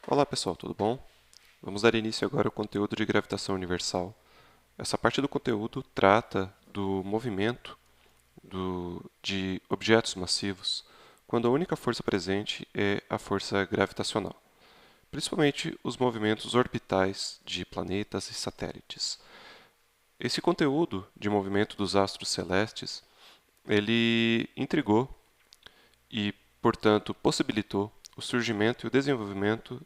Olá pessoal, tudo bom? Vamos dar início agora ao conteúdo de gravitação universal. Essa parte do conteúdo trata do movimento de objetos massivos, quando a única força presente é a força gravitacional, principalmente os movimentos orbitais de planetas e satélites. Esse conteúdo de movimento dos astros celestes, ele intrigou e, portanto, possibilitou o surgimento e o desenvolvimento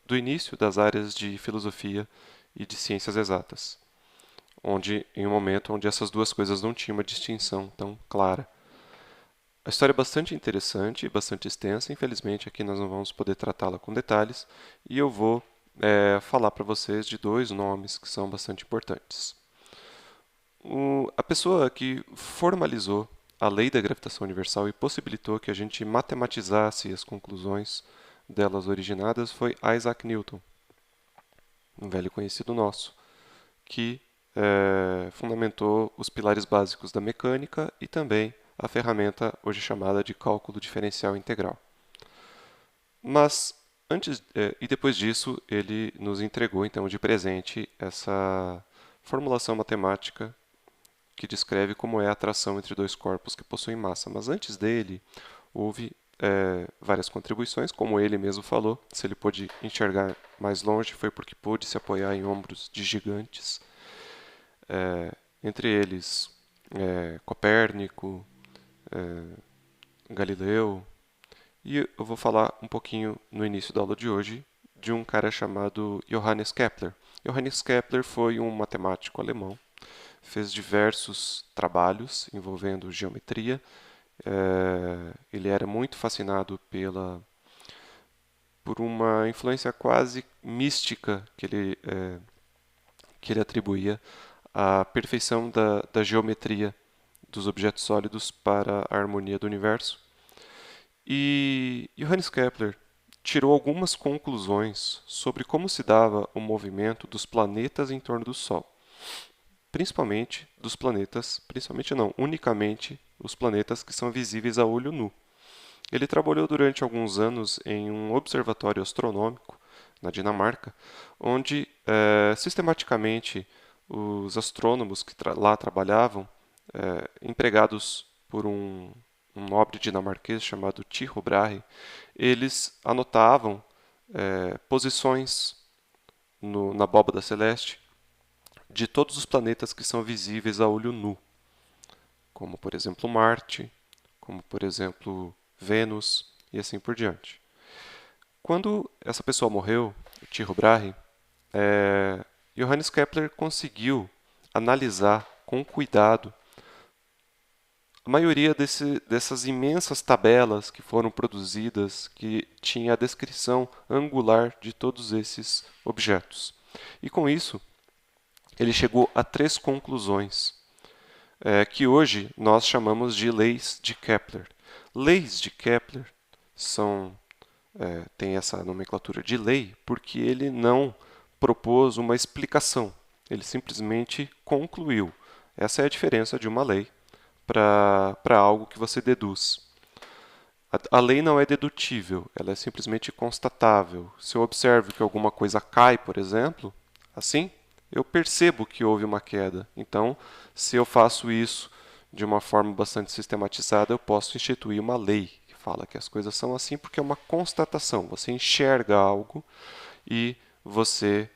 do início das áreas de filosofia e de ciências exatas, onde em um momento onde essas duas coisas não tinham uma distinção tão clara. A história é bastante interessante e bastante extensa, infelizmente aqui nós não vamos poder tratá-la com detalhes, e eu vou falar para vocês de dois nomes que são bastante importantes. A pessoa que formalizou a lei da gravitação universal e possibilitou que a gente matematizasse as conclusões delas originadas foi Isaac Newton, um velho conhecido nosso, que fundamentou os pilares básicos da mecânica e também a ferramenta hoje chamada de cálculo diferencial integral. Mas e depois disso ele nos entregou então de presente essa formulação matemática que descreve como é a atração entre dois corpos que possuem massa. Mas antes dele, houve várias contribuições, como ele mesmo falou. Se ele pôde enxergar mais longe, foi porque pôde se apoiar em ombros de gigantes. Entre eles, Copérnico, Galileu. E eu vou falar um pouquinho no início da aula de hoje de um cara chamado Johannes Kepler. Johannes Kepler foi um matemático alemão, fez diversos trabalhos envolvendo geometria. Ele era muito fascinado por uma influência quase mística que ele atribuía à perfeição da geometria dos objetos sólidos para a harmonia do universo. E Johannes Kepler tirou algumas conclusões sobre como se dava o movimento dos planetas em torno do Sol, principalmente dos planetas, principalmente não, unicamente os planetas que são visíveis a olho nu. Ele trabalhou durante alguns anos em um observatório astronômico na Dinamarca, onde sistematicamente os astrônomos que lá trabalhavam, empregados por um nobre dinamarquês chamado Tycho Brahe, eles anotavam posições na abóbada celeste de todos os planetas que são visíveis a olho nu, como por exemplo Marte, como por exemplo Vênus e assim por diante. Quando essa pessoa morreu, o Tycho Brahe, Johannes Kepler conseguiu analisar com cuidado a maioria dessas imensas tabelas que foram produzidas, que tinha a descrição angular de todos esses objetos. E com isso, ele chegou a três conclusões, que hoje nós chamamos de leis de Kepler. Leis de Kepler têm essa nomenclatura de lei porque ele não propôs uma explicação, ele simplesmente concluiu. Essa é a diferença de uma lei para algo que você deduz. A lei não é dedutível, ela é simplesmente constatável. Se eu observo que alguma coisa cai, por exemplo, assim, eu percebo que houve uma queda. Então, se eu faço isso de uma forma bastante sistematizada, eu posso instituir uma lei que fala que as coisas são assim porque é uma constatação. Você enxerga algo e você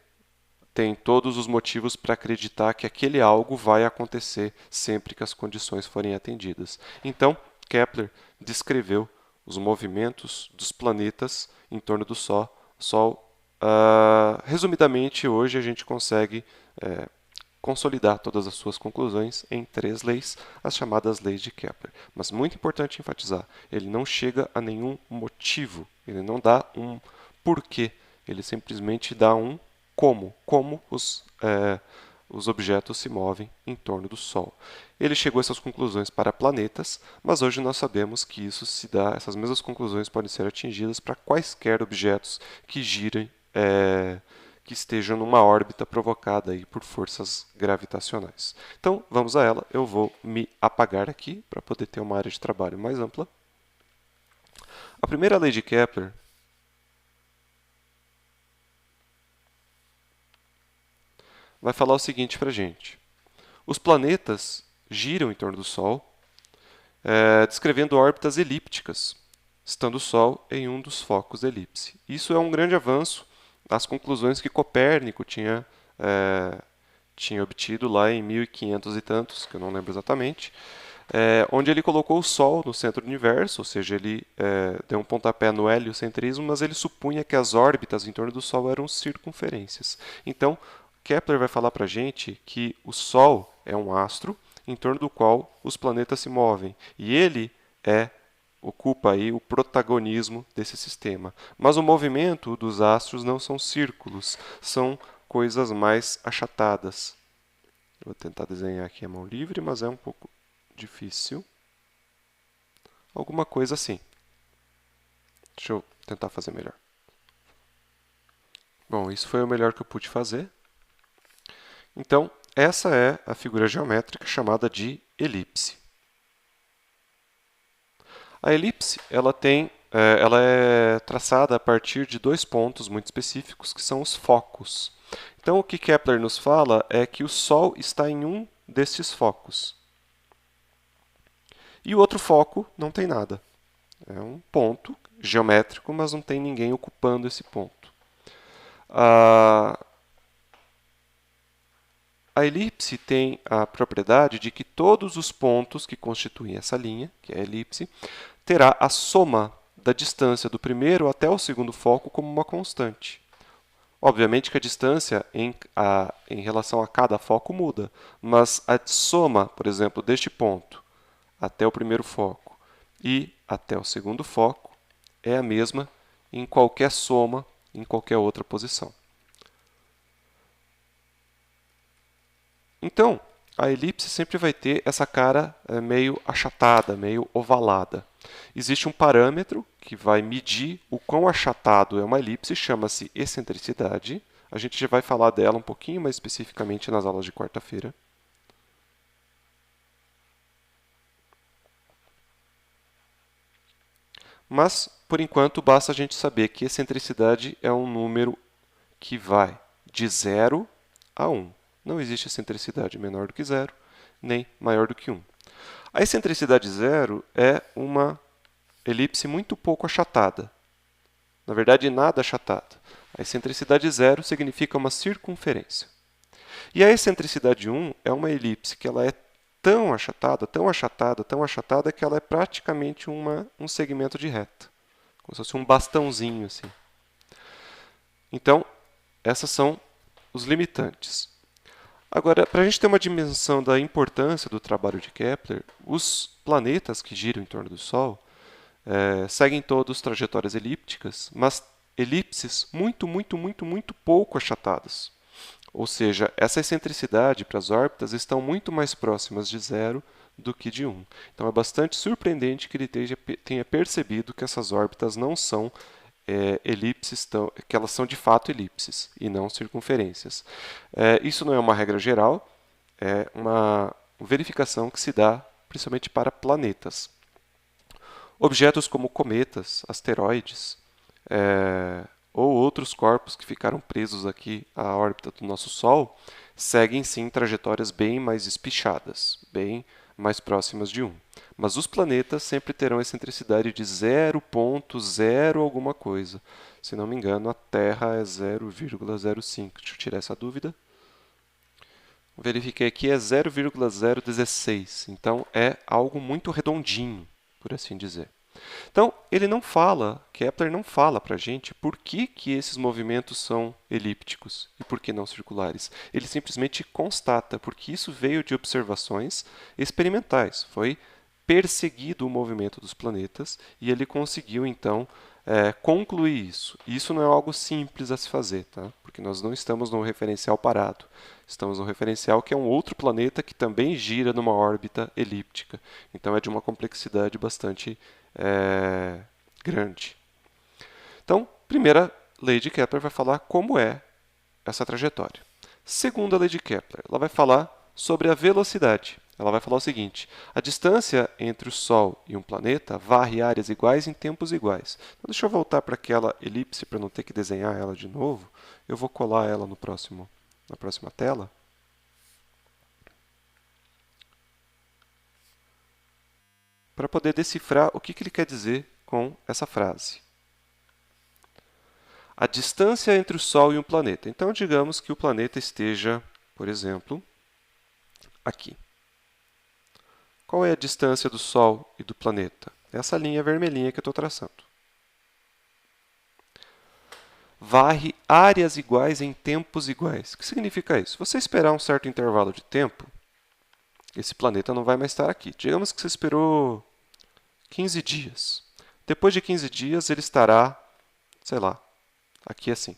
tem todos os motivos para acreditar que aquele algo vai acontecer sempre que as condições forem atendidas. Então, Kepler descreveu os movimentos dos planetas em torno do Sol. Resumidamente, hoje a gente consegue consolidar todas as suas conclusões em três leis, as chamadas leis de Kepler. Mas muito importante enfatizar, ele não chega a nenhum motivo, ele não dá um porquê, ele simplesmente dá um como os objetos se movem em torno do Sol. Ele chegou a essas conclusões para planetas, mas hoje nós sabemos que isso se dá, essas mesmas conclusões podem ser atingidas para quaisquer objetos que girem, que estejam numa órbita provocada aí por forças gravitacionais. Então, vamos a ela. Eu vou me apagar aqui para poder ter uma área de trabalho mais ampla. A primeira lei de Kepler vai falar o seguinte para a gente. Os planetas giram em torno do Sol, descrevendo órbitas elípticas, estando o Sol em um dos focos da elipse. Isso é um grande avanço das conclusões que Copérnico tinha obtido lá em 1500 e tantos, que eu não lembro exatamente, onde ele colocou o Sol no centro do universo, ou seja, ele deu um pontapé no heliocentrismo, mas ele supunha que as órbitas em torno do Sol eram circunferências. Então, Kepler vai falar para a gente que o Sol é um astro em torno do qual os planetas se movem, e ele ocupa aí o protagonismo desse sistema. Mas o movimento dos astros não são círculos, são coisas mais achatadas. Vou tentar desenhar aqui a mão livre, mas é um pouco difícil. Alguma coisa assim. Deixa eu tentar fazer melhor. Bom, isso foi o melhor que eu pude fazer. Então, essa é a figura geométrica chamada de elipse. A elipse ela é traçada a partir de dois pontos muito específicos, que são os focos. Então, o que Kepler nos fala é que o Sol está em um destes focos. E o outro foco não tem nada. É um ponto geométrico, mas não tem ninguém ocupando esse ponto. A elipse tem a propriedade de que todos os pontos que constituem essa linha, que é a elipse, terá a soma da distância do primeiro até o segundo foco como uma constante. Obviamente que a distância em relação a cada foco muda, mas a soma, por exemplo, deste ponto até o primeiro foco e até o segundo foco é a mesma em qualquer soma, em qualquer outra posição. Então, a elipse sempre vai ter essa cara meio achatada, meio ovalada. Existe um parâmetro que vai medir o quão achatado é uma elipse, chama-se excentricidade. A gente já vai falar dela um pouquinho mais especificamente nas aulas de quarta-feira. Mas, por enquanto, basta a gente saber que excentricidade é um número que vai de 0 a 1. Não existe excentricidade menor do que 0, nem maior do que 1. A excentricidade 0 é uma elipse muito pouco achatada. Na verdade, nada achatado. A excentricidade 0 significa uma circunferência. E a excentricidade 1 é uma elipse que ela é tão achatada, tão achatada, tão achatada, que ela é praticamente um segmento de reta. Como se fosse um bastãozinho assim. Então, essas são os limitantes. Agora, para a gente ter uma dimensão da importância do trabalho de Kepler, os planetas que giram em torno do Sol seguem todos trajetórias elípticas, mas elipses muito, muito, muito, muito pouco achatadas. Ou seja, essa excentricidade para as órbitas estão muito mais próximas de 0 do que de 1. Então é bastante surpreendente que ele tenha percebido que essas órbitas não são elipses, que elas são de fato elipses e não circunferências. Isso não é uma regra geral, é uma verificação que se dá principalmente para planetas. Objetos como cometas, asteroides ou outros corpos que ficaram presos aqui à órbita do nosso Sol seguem sim trajetórias bem mais espichadas, bem mais próximas de 1. Mas os planetas sempre terão excentricidade de 0,0 alguma coisa. Se não me engano, a Terra é 0,05. Deixa eu tirar essa dúvida. Verifiquei aqui, é 0,016. Então, é algo muito redondinho, por assim dizer. Então, Kepler não fala para a gente por que esses movimentos são elípticos e por que não circulares. Ele simplesmente constata, porque isso veio de observações experimentais. Foi perseguido o movimento dos planetas e ele conseguiu, então, concluir isso. E isso não é algo simples a se fazer, tá? Porque nós não estamos num referencial parado. Estamos num referencial que é um outro planeta que também gira numa órbita elíptica. Então, é de uma complexidade bastante grande. Então, primeira lei de Kepler vai falar como é essa trajetória. Segunda lei de Kepler, ela vai falar sobre a velocidade. Ela vai falar o seguinte: a distância entre o Sol e um planeta varre áreas iguais em tempos iguais. Então, deixa eu voltar para aquela elipse para não ter que desenhar ela de novo. Eu vou colar ela na próxima tela. para poder decifrar o que ele quer dizer com essa frase. A distância entre o Sol e um planeta. Então, digamos que o planeta esteja, por exemplo, aqui. Qual é a distância do Sol e do planeta? Essa linha vermelhinha que eu estou traçando. Varre áreas iguais em tempos iguais. O que significa isso? Se você esperar um certo intervalo de tempo, esse planeta não vai mais estar aqui. Digamos que você esperou 15 dias. Depois de 15 dias, ele estará, sei lá, aqui assim.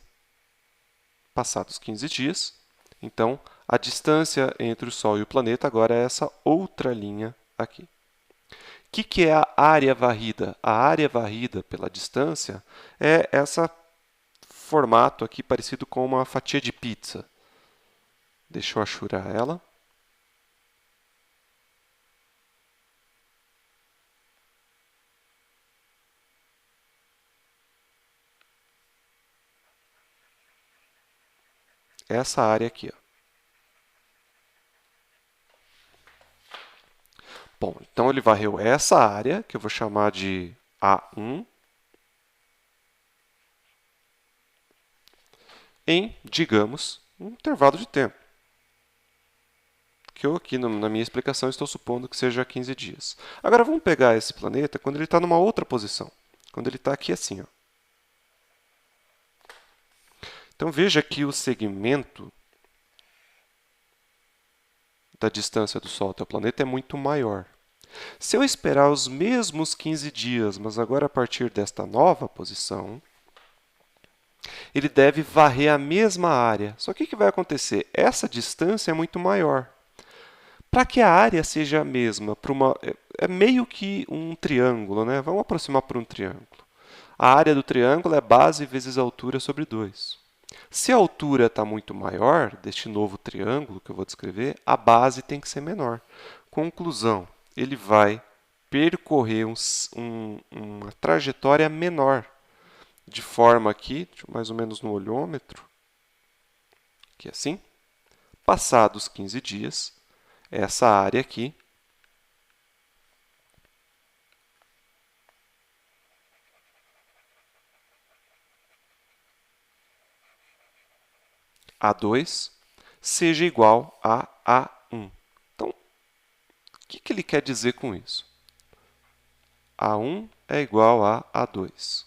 Passados 15 dias, então a distância entre o Sol e o planeta agora é essa outra linha aqui. O que é a área varrida? A área varrida pela distância é esse formato aqui parecido com uma fatia de pizza. Deixa eu achurar ela. Essa área aqui. Ó. Bom, então ele varreu essa área, que eu vou chamar de A1, em, digamos, um intervalo de tempo. Que eu aqui na minha explicação estou supondo que seja 15 dias. Agora vamos pegar esse planeta quando ele está numa outra posição. Quando ele está aqui assim. Ó. Então veja que o segmento da distância do Sol até o planeta é muito maior. Se eu esperar os mesmos 15 dias, mas agora a partir desta nova posição, ele deve varrer a mesma área. Só que o que vai acontecer? Essa distância é muito maior. Para que a área seja a mesma, é meio que um triângulo, né? Vamos aproximar para um triângulo. A área do triângulo é base vezes a altura sobre 2. Se a altura está muito maior, deste novo triângulo que eu vou descrever, a base tem que ser menor. Conclusão, ele vai percorrer uma trajetória menor, de forma aqui, mais ou menos no olhômetro, que é assim, passados 15 dias, essa área aqui A2 seja igual a A1. Então, o que ele quer dizer com isso? A1 é igual a A2.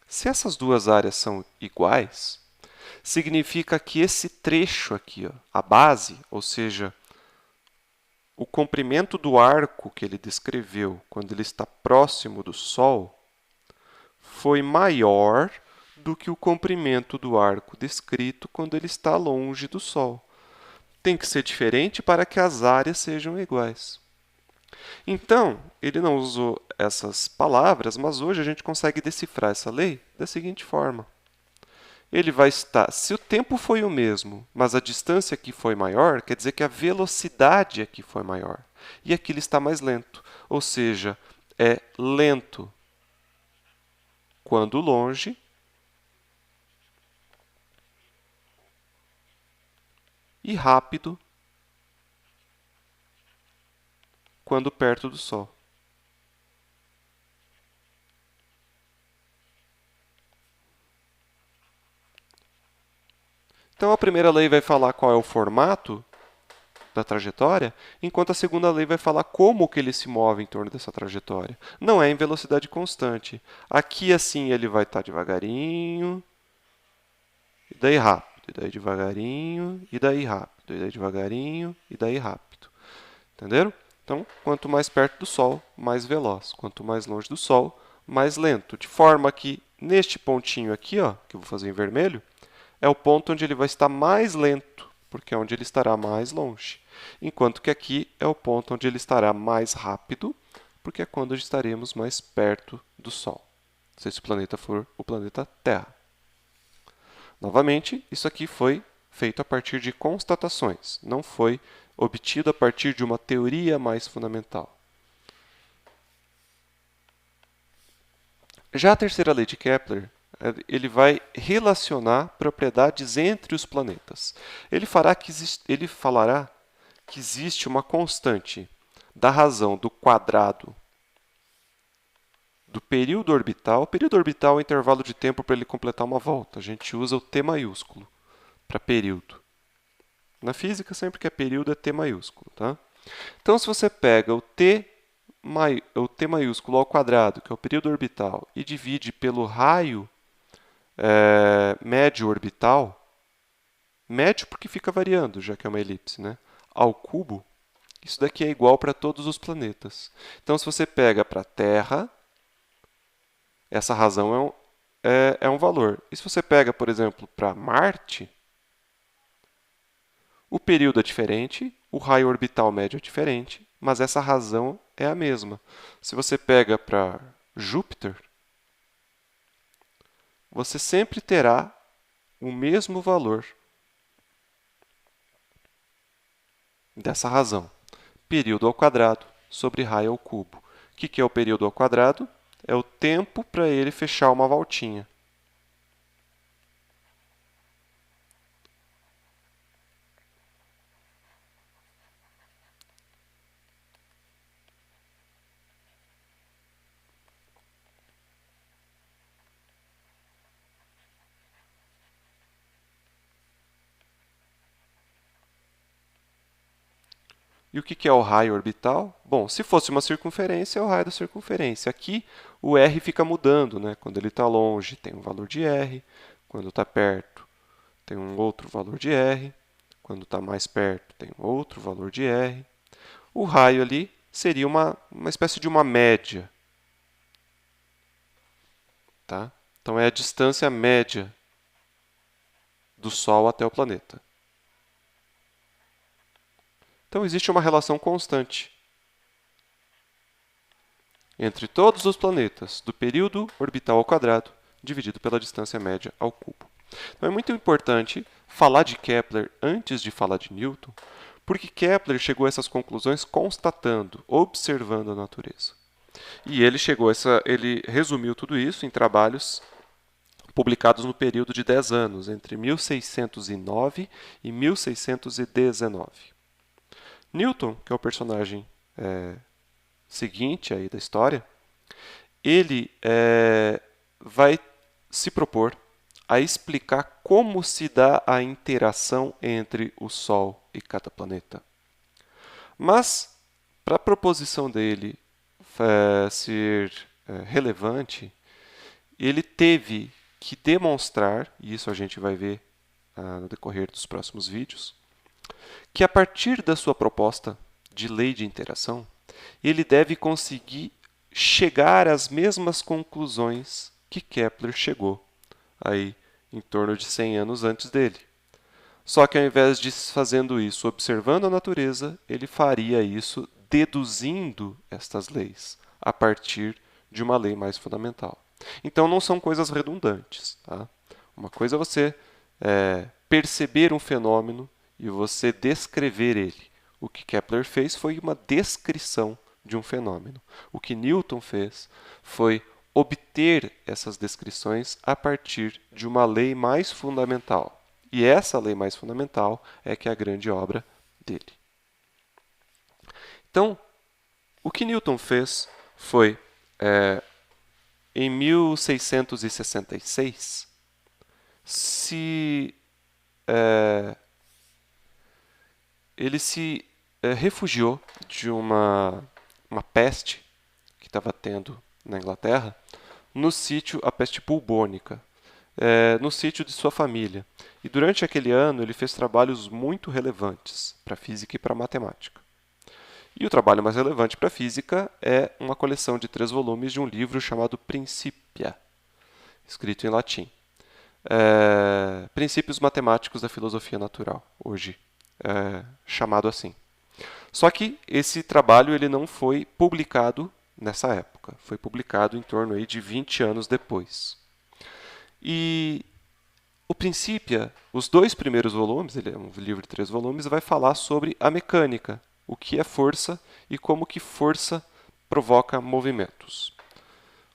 Se essas duas áreas são iguais, significa que esse trecho aqui, ó, a base, ou seja, o comprimento do arco que ele descreveu quando ele está próximo do Sol, foi maior do que o comprimento do arco descrito quando ele está longe do Sol. Tem que ser diferente para que as áreas sejam iguais. Então, ele não usou essas palavras, mas hoje a gente consegue decifrar essa lei da seguinte forma. Ele vai estar, se o tempo foi o mesmo, mas a distância aqui foi maior, quer dizer que a velocidade aqui foi maior. E aqui ele está mais lento, ou seja, é lento quando longe e rápido quando perto do Sol. Então, a primeira lei vai falar qual é o formato da trajetória, enquanto a segunda lei vai falar como que ele se move em torno dessa trajetória. Não é em velocidade constante. Aqui, assim, ele vai estar devagarinho, e daí rápido, e daí devagarinho, e daí rápido, e daí devagarinho, e daí rápido. Entenderam? Então, quanto mais perto do Sol, mais veloz. Quanto mais longe do Sol, mais lento. De forma que, neste pontinho aqui, ó, que eu vou fazer em vermelho, é o ponto onde ele vai estar mais lento, porque é onde ele estará mais longe. Enquanto que aqui é o ponto onde ele estará mais rápido, porque é quando estaremos mais perto do Sol, se esse planeta for o planeta Terra. Novamente, isso aqui foi feito a partir de constatações, não foi obtido a partir de uma teoria mais fundamental. Já a terceira lei de Kepler, Ele vai relacionar propriedades entre os planetas. Ele falará que existe uma constante da razão do quadrado do período orbital. O período orbital é o intervalo de tempo para ele completar uma volta. A gente usa o T maiúsculo para período. Na física, sempre que é período, é T maiúsculo. Tá? Então, se você pega o T maiúsculo ao quadrado, que é o período orbital, e divide pelo raio médio orbital, médio porque fica variando, já que é uma elipse, né? Ao cubo, isso daqui é igual para todos os planetas. Então, se você pega para a Terra, essa razão é um valor. E se você pega, por exemplo, para Marte, o período é diferente, o raio orbital médio é diferente, mas essa razão é a mesma. Se você pega para Júpiter, você sempre terá o mesmo valor dessa razão. Período ao quadrado sobre raio ao cubo. O que é o período ao quadrado? É o tempo para ele fechar uma voltinha. E o que é o raio orbital? Bom, se fosse uma circunferência, é o raio da circunferência. Aqui, o r fica mudando, né? Quando ele está longe, tem um valor de r. Quando está perto, tem um outro valor de r. Quando está mais perto, tem outro valor de r. O raio ali seria uma espécie de uma média. Tá? Então, é a distância média do Sol até o planeta. Então, existe uma relação constante entre todos os planetas do período orbital ao quadrado dividido pela distância média ao cubo. Então, é muito importante falar de Kepler antes de falar de Newton, porque Kepler chegou a essas conclusões constatando, observando a natureza. E ele resumiu tudo isso em trabalhos publicados no período de 10 anos, entre 1609 e 1619. Newton, que é o personagem seguinte aí da história, ele vai se propor a explicar como se dá a interação entre o Sol e cada planeta. Mas, para a proposição dele ser relevante, ele teve que demonstrar, e isso a gente vai ver no decorrer dos próximos vídeos, que a partir da sua proposta de lei de interação, ele deve conseguir chegar às mesmas conclusões que Kepler chegou, aí em torno de 100 anos antes dele. Só que ao invés de fazendo isso observando a natureza, ele faria isso deduzindo estas leis a partir de uma lei mais fundamental. Então não são coisas redundantes. Tá? Uma coisa é você perceber um fenômeno e você descrever ele. O que Kepler fez foi uma descrição de um fenômeno. O que Newton fez foi obter essas descrições a partir de uma lei mais fundamental. E essa lei mais fundamental é que é a grande obra dele. Então, o que Newton fez foi, em 1666, ele se refugiou de uma peste que estava tendo na Inglaterra, no sítio, a peste bubônica, no sítio de sua família. E durante aquele ano ele fez trabalhos muito relevantes para a física e para a matemática. E o trabalho mais relevante para a física é uma coleção de 3 volumes de um livro chamado Principia, escrito em latim. Princípios Matemáticos da Filosofia Natural, hoje chamado assim. Só que esse trabalho ele não foi publicado nessa época, foi publicado em torno aí de 20 anos depois. E o Principia, os 2 primeiros volumes, ele é um livro de 3 volumes, vai falar sobre a mecânica, o que é força e como que força provoca movimentos.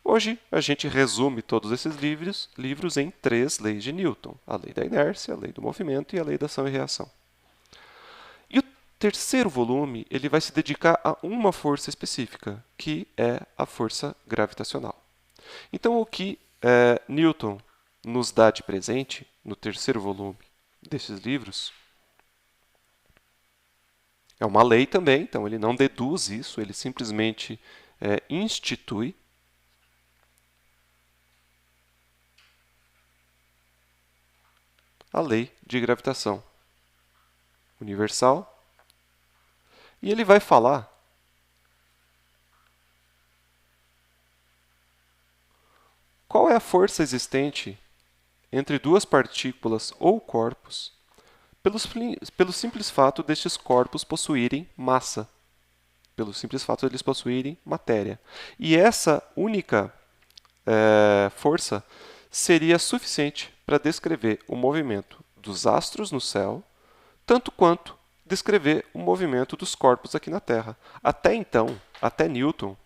Hoje, a gente resume todos esses livros em 3 leis de Newton: a lei da inércia, a lei do movimento e a lei da ação e reação. E o terceiro volume ele vai se dedicar a uma força específica, que é a força gravitacional. Então, o que Newton nos dá de presente no terceiro volume desses livros é uma lei também, então ele não deduz isso, ele simplesmente institui a lei de gravitação universal. E ele vai falar qual é a força existente entre duas partículas ou corpos pelo simples fato destes corpos possuírem massa, pelo simples fato de eles possuírem matéria. E essa única força seria suficiente para descrever o movimento dos astros no céu, tanto quanto descrever o movimento dos corpos aqui na Terra. Até então, até Newton,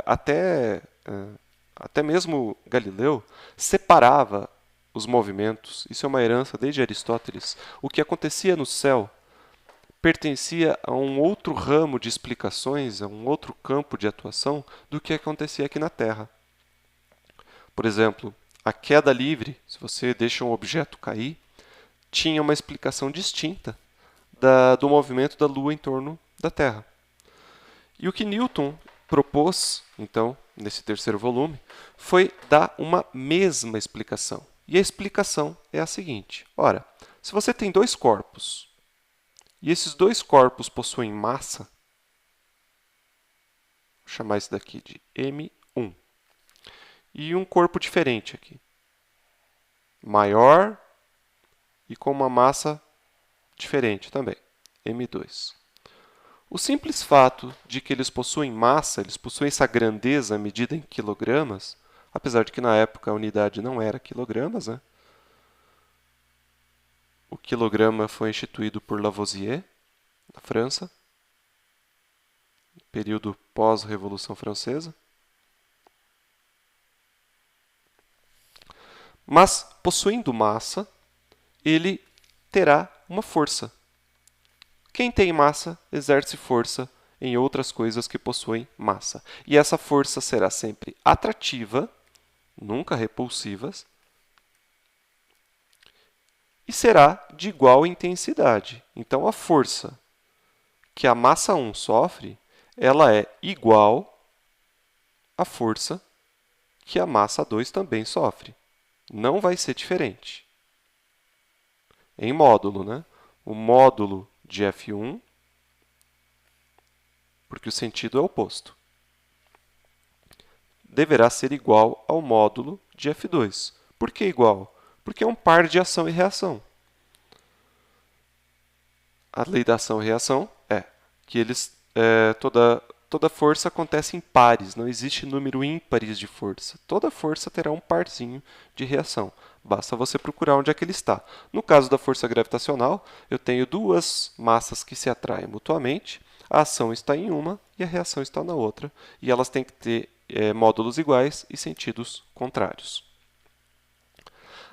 até mesmo Galileu, separava os movimentos. Isso é uma herança desde Aristóteles. O que acontecia no céu pertencia a um outro ramo de explicações, a um outro campo de atuação do que acontecia aqui na Terra. Por exemplo, a queda livre, se você deixa um objeto cair, tinha uma explicação distinta do movimento da Lua em torno da Terra. E o que Newton propôs, então, nesse terceiro volume, foi dar uma mesma explicação. E a explicação é a seguinte: ora, se você tem dois corpos, e esses dois corpos possuem massa, vou chamar isso daqui de M1, e um corpo diferente aqui, maior e com uma massa diferente também, M2. O simples fato de que eles possuem massa, eles possuem essa grandeza medida em quilogramas, apesar de que na época a unidade não era quilogramas, né? O quilograma foi instituído por Lavoisier, na França, período pós-Revolução Francesa. Mas, possuindo massa, ele terá uma força. Quem tem massa exerce força em outras coisas que possuem massa. E essa força será sempre atrativa, nunca repulsiva, e será de igual intensidade. Então, a força que a massa 1 sofre, ela é igual à força que a massa 2 também sofre. Não vai ser diferente. Em módulo, né? O módulo de F1, porque o sentido é oposto, deverá ser igual ao módulo de F2. Por que igual? Porque é um par de ação e reação. A lei da ação e reação é que toda força acontece em pares, não existe número ímpares de força. Toda força terá um parzinho de reação. Basta você procurar onde é que ele está. No caso da força gravitacional, eu tenho duas massas que se atraem mutuamente, a ação está em uma e a reação está na outra, e elas têm que ter módulos iguais e sentidos contrários.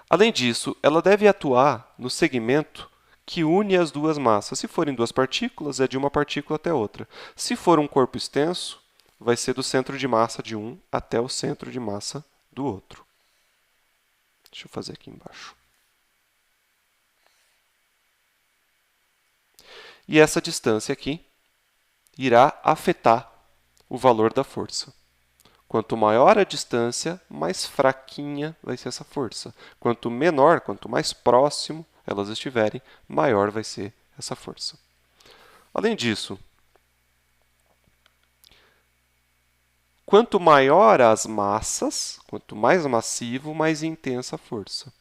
Além disso, ela deve atuar no segmento que une as duas massas. Se forem duas partículas, é de uma partícula até outra. Se for um corpo extenso, vai ser do centro de massa de um até o centro de massa do outro. Deixa eu fazer aqui embaixo. E essa distância aqui irá afetar o valor da força. Quanto maior a distância, mais fraquinha vai ser essa força. Quanto menor, quanto mais próximo elas estiverem, maior vai ser essa força. Além disso, quanto maior as massas, quanto mais massivo, mais intensa a força.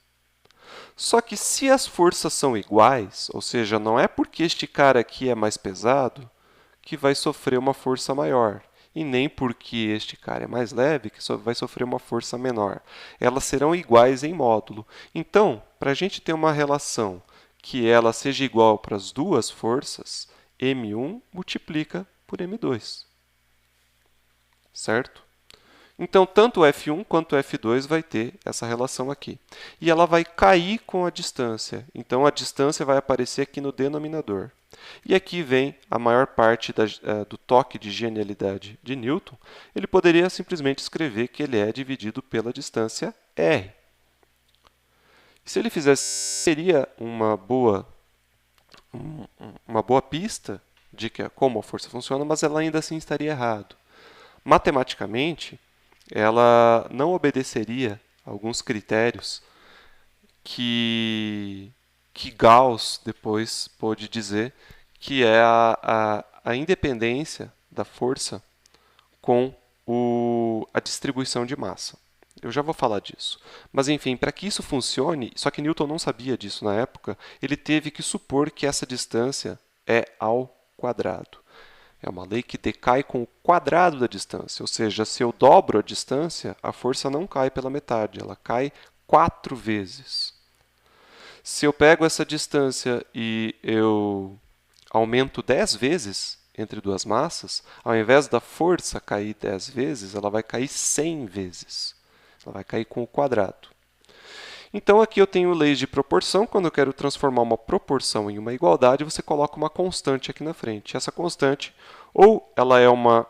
Só que se as forças são iguais, ou seja, não é porque este cara aqui é mais pesado que vai sofrer uma força maior, e nem porque este cara é mais leve que só vai sofrer uma força menor. Elas serão iguais em módulo. Então, para a gente ter uma relação que ela seja igual para as duas forças, M1 multiplica por M2. Certo? Então, tanto o F1 quanto o F2 vai ter essa relação aqui. E ela vai cair com a distância. Então, a distância vai aparecer aqui no denominador. E aqui vem a maior parte do toque de genialidade de Newton. Ele poderia simplesmente escrever que ele é dividido pela distância r. Se ele fizesse, seria uma boa pista de como a força funciona, mas ela ainda assim estaria errado. Matematicamente, ela não obedeceria a alguns critérios que Gauss depois pôde dizer que é a independência da força com a distribuição de massa. Eu já vou falar disso. Mas, enfim, para que isso funcione, só que Newton não sabia disso na época, ele teve que supor que essa distância é ao quadrado. É uma lei que decai com o quadrado da distância, ou seja, se eu dobro a distância, a força não cai pela metade, ela cai 4 vezes. Se eu pego essa distância e eu aumento 10 vezes entre duas massas, ao invés da força cair 10 vezes, ela vai cair 100 vezes. Ela vai cair com o quadrado. Então, aqui eu tenho leis de proporção. Quando eu quero transformar uma proporção em uma igualdade, você coloca uma constante aqui na frente. Essa constante, ou ela é uma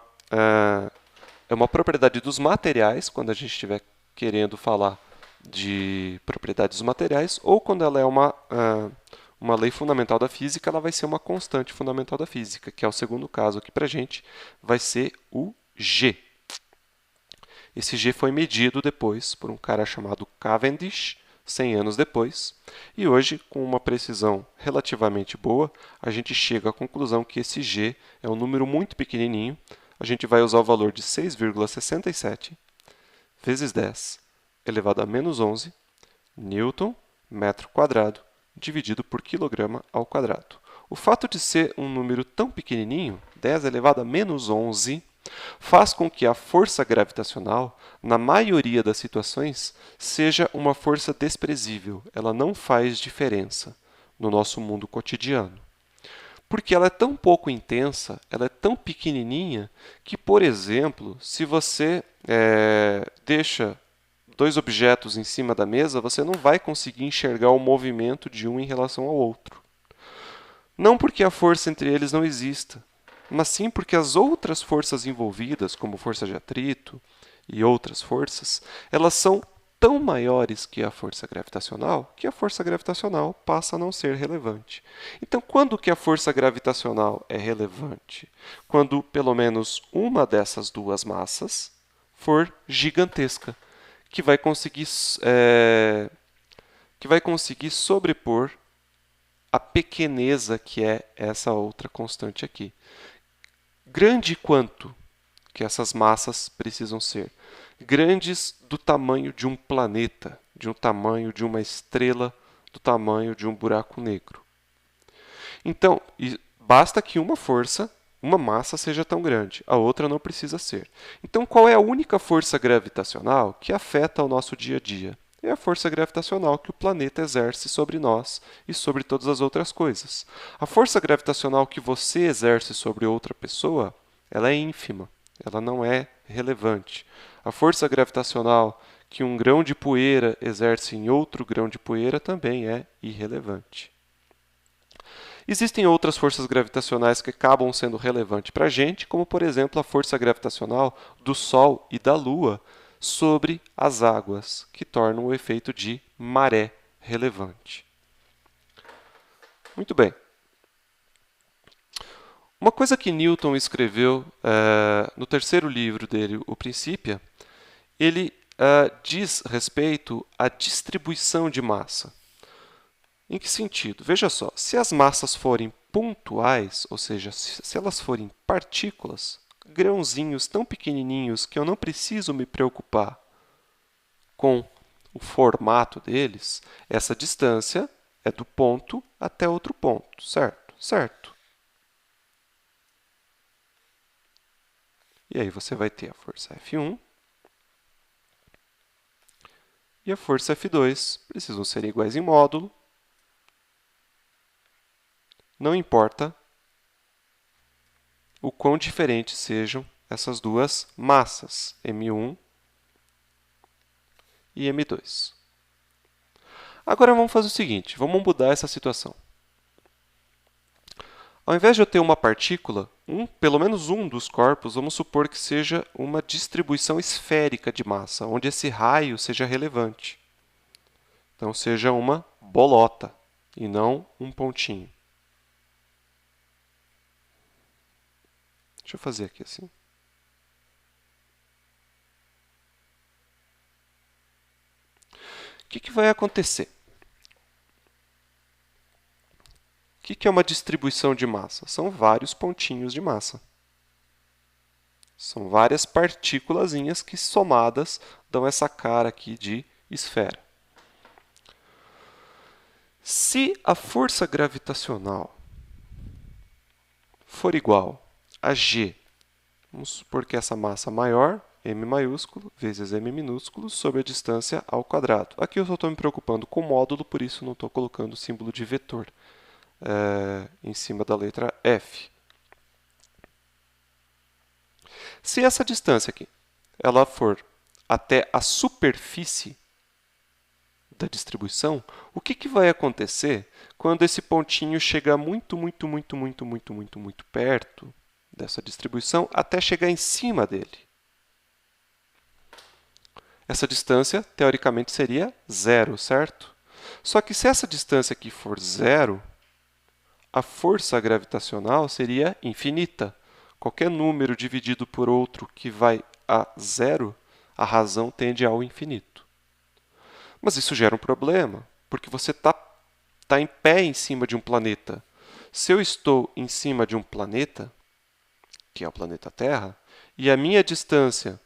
propriedade dos materiais, quando a gente estiver querendo falar de propriedades dos materiais, ou quando ela é uma lei fundamental da física, ela vai ser uma constante fundamental da física, que é o segundo caso aqui para a gente, vai ser o G. Esse G foi medido depois por um cara chamado Cavendish, 100 anos depois, e hoje, com uma precisão relativamente boa, a gente chega à conclusão que esse G é um número muito pequenininho. A gente vai usar o valor de 6,67 vezes 10 elevado a menos 11 newton metro quadrado dividido por quilograma ao quadrado. O fato de ser um número tão pequenininho, 10 elevado a menos 11, faz com que a força gravitacional, na maioria das situações, seja uma força desprezível. Ela não faz diferença no nosso mundo cotidiano. Porque ela é tão pouco intensa, ela é tão pequenininha, que, por exemplo, se você deixa dois objetos em cima da mesa, você não vai conseguir enxergar o movimento de um em relação ao outro. Não porque a força entre eles não exista, mas sim porque as outras forças envolvidas, como força de atrito e outras forças, elas são tão maiores que a força gravitacional passa a não ser relevante. Então, quando que a força gravitacional é relevante? Quando pelo menos uma dessas duas massas for gigantesca, que vai conseguir sobrepor a pequeneza que é essa outra constante aqui. Grande quanto que essas massas precisam ser? Grandes do tamanho de um planeta, de um tamanho de uma estrela, do tamanho de um buraco negro. Então, basta que uma massa seja tão grande, a outra não precisa ser. Então, qual é a única força gravitacional que afeta o nosso dia a dia? É a força gravitacional que o planeta exerce sobre nós e sobre todas as outras coisas. A força gravitacional que você exerce sobre outra pessoa, ela é ínfima, ela não é relevante. A força gravitacional que um grão de poeira exerce em outro grão de poeira também é irrelevante. Existem outras forças gravitacionais que acabam sendo relevantes para a gente, como, por exemplo, a força gravitacional do Sol e da Lua sobre as águas, que tornam o efeito de maré relevante. Muito bem. Uma coisa que Newton escreveu no terceiro livro dele, o Principia, ele diz respeito à distribuição de massa. Em que sentido? Veja só, se as massas forem pontuais, ou seja, se elas forem partículas, grãozinhos tão pequenininhos que eu não preciso me preocupar com o formato deles, essa distância é do ponto até outro ponto, certo? Certo. E aí você vai ter a força F1 e a força F2, precisam ser iguais em módulo. Não importa o quão diferentes sejam essas duas massas, M1 e m2. Agora vamos fazer o seguinte, vamos mudar essa situação. Ao invés de eu ter uma partícula, pelo menos um dos corpos, vamos supor que seja uma distribuição esférica de massa, onde esse raio seja relevante. Então, seja uma bolota e não um pontinho. Deixa eu fazer aqui assim. O que vai acontecer? O que é uma distribuição de massa? São vários pontinhos de massa. São várias partículazinhas que somadas dão essa cara aqui de esfera. Se a força gravitacional for igual a G, vamos supor que essa massa maior, m maiúsculo, vezes m minúsculo, sobre a distância ao quadrado. Aqui eu só estou me preocupando com o módulo, por isso não estou colocando o símbolo de vetor em cima da letra F. Se essa distância aqui ela for até a superfície da distribuição, o que vai acontecer quando esse pontinho chegar muito perto dessa distribuição até chegar em cima dele? Essa distância, teoricamente, seria zero, certo? Só que se essa distância aqui for zero, a força gravitacional seria infinita. Qualquer número dividido por outro que vai a zero, a razão tende ao infinito. Mas isso gera um problema, porque você está em pé em cima de um planeta. Se eu estou em cima de um planeta, que é o planeta Terra, e a minha distância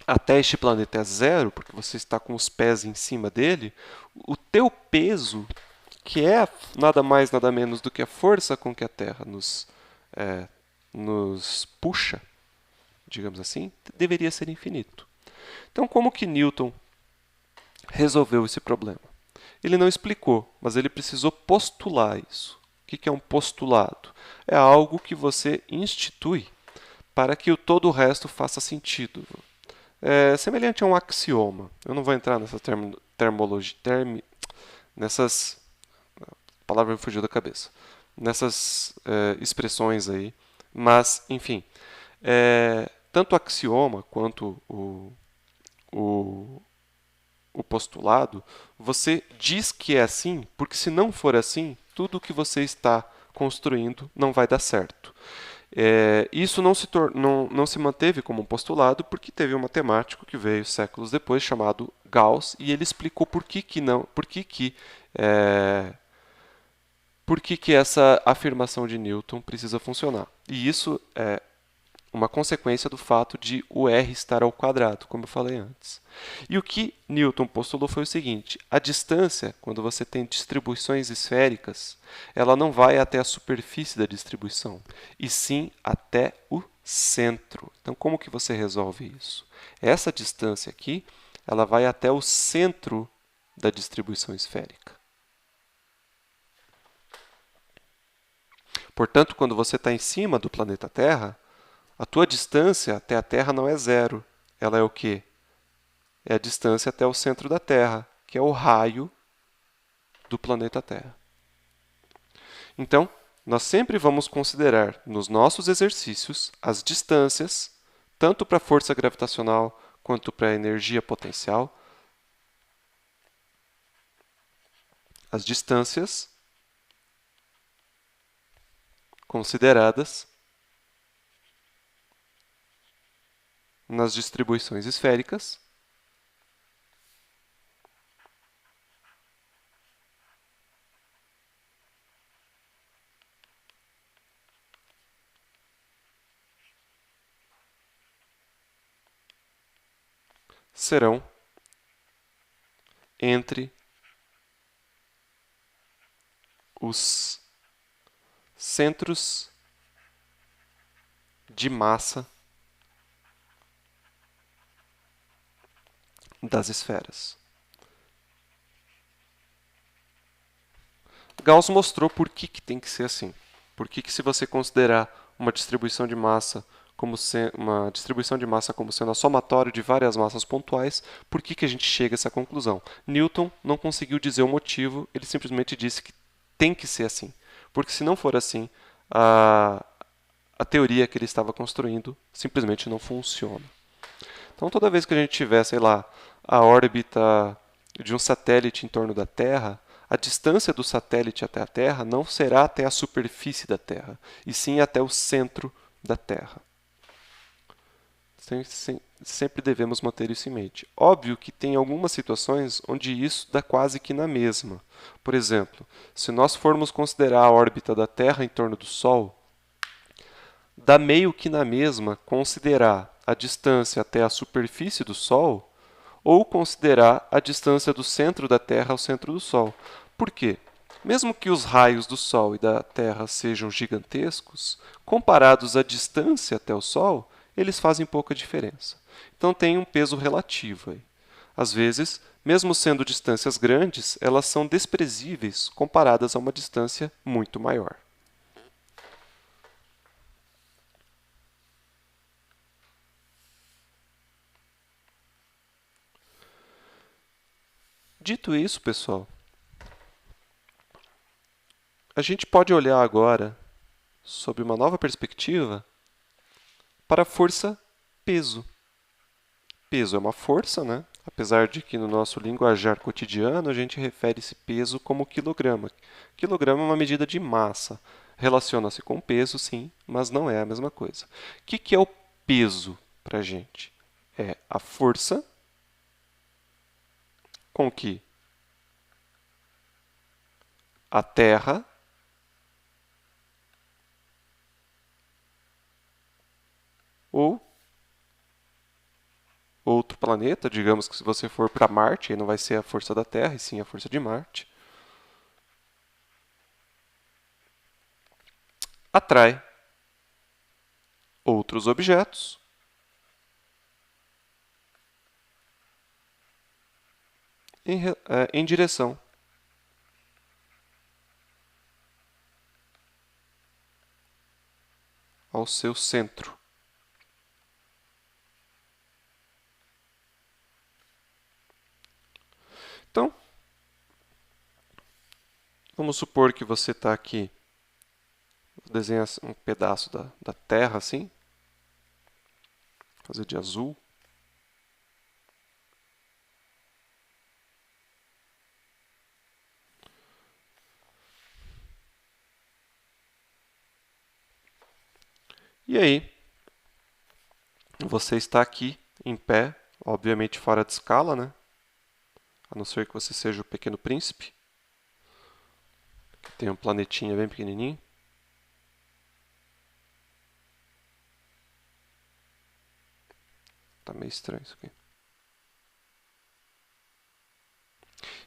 até este planeta é zero, porque você está com os pés em cima dele, o teu peso, que é nada mais, nada menos do que a força com que a Terra nos puxa, digamos assim, deveria ser infinito. Então, como que Newton resolveu esse problema? Ele não explicou, mas ele precisou postular isso. O que é um postulado? É algo que você institui para que todo o resto faça sentido. É semelhante a um axioma. Eu não vou entrar nessa termologia, nessas... A palavra me fugiu da cabeça. Nessas expressões aí. Mas, enfim, tanto o axioma quanto o postulado, você diz que é assim, porque se não for assim, tudo o que você está construindo não vai dar certo. Isso não se manteve como um postulado porque teve um matemático que veio séculos depois chamado Gauss e ele explicou por que essa afirmação de Newton precisa funcionar. E isso é uma consequência do fato de o r estar ao quadrado, como eu falei antes. E o que Newton postulou foi o seguinte: a distância, quando você tem distribuições esféricas, ela não vai até a superfície da distribuição, e sim até o centro. Então, como que você resolve isso? Essa distância aqui, ela vai até o centro da distribuição esférica. Portanto, quando você está em cima do planeta Terra, a tua distância até a Terra não é zero. Ela é o quê? É a distância até o centro da Terra, que é o raio do planeta Terra. Então, nós sempre vamos considerar nos nossos exercícios as distâncias, tanto para a força gravitacional quanto para a energia potencial, as distâncias consideradas nas distribuições esféricas serão entre os centros de massa das esferas. Gauss mostrou por que tem que ser assim. Por que se você considerar uma distribuição de massa como uma distribuição de massa como sendo a somatório de várias massas pontuais, por que a gente chega a essa conclusão? Newton não conseguiu dizer o motivo, ele simplesmente disse que tem que ser assim. Porque se não for assim, a teoria que ele estava construindo simplesmente não funciona. Então, toda vez que a gente tiver, sei lá, a órbita de um satélite em torno da Terra, a distância do satélite até a Terra não será até a superfície da Terra, e sim até o centro da Terra. Sempre devemos manter isso em mente. Óbvio que tem algumas situações onde isso dá quase que na mesma. Por exemplo, se nós formos considerar a órbita da Terra em torno do Sol, dá meio que na mesma considerar a distância até a superfície do Sol ou considerar a distância do centro da Terra ao centro do Sol. Por quê? Mesmo que os raios do Sol e da Terra sejam gigantescos, comparados à distância até o Sol, eles fazem pouca diferença. Então tem um peso relativo aí. Às vezes, mesmo sendo distâncias grandes, elas são desprezíveis comparadas a uma distância muito maior. Dito isso, pessoal, a gente pode olhar agora, sob uma nova perspectiva, para a força-peso. Peso é uma força, né? Apesar de que no nosso linguajar cotidiano a gente refere esse peso como quilograma. Quilograma é uma medida de massa. Relaciona-se com peso, sim, mas não é a mesma coisa. O que é o peso para a gente? É a força com que a Terra ou outro planeta, digamos que se você for para Marte, aí não vai ser a força da Terra, e sim a força de Marte, atrai outros objetos em direção ao seu centro. Então, vamos supor que você está aqui, desenha um pedaço da Terra assim, fazer de azul. E aí, você está aqui em pé, obviamente fora de escala, né? A não ser que você seja o Pequeno Príncipe. Tem um planetinha bem pequenininho. Tá meio estranho isso aqui.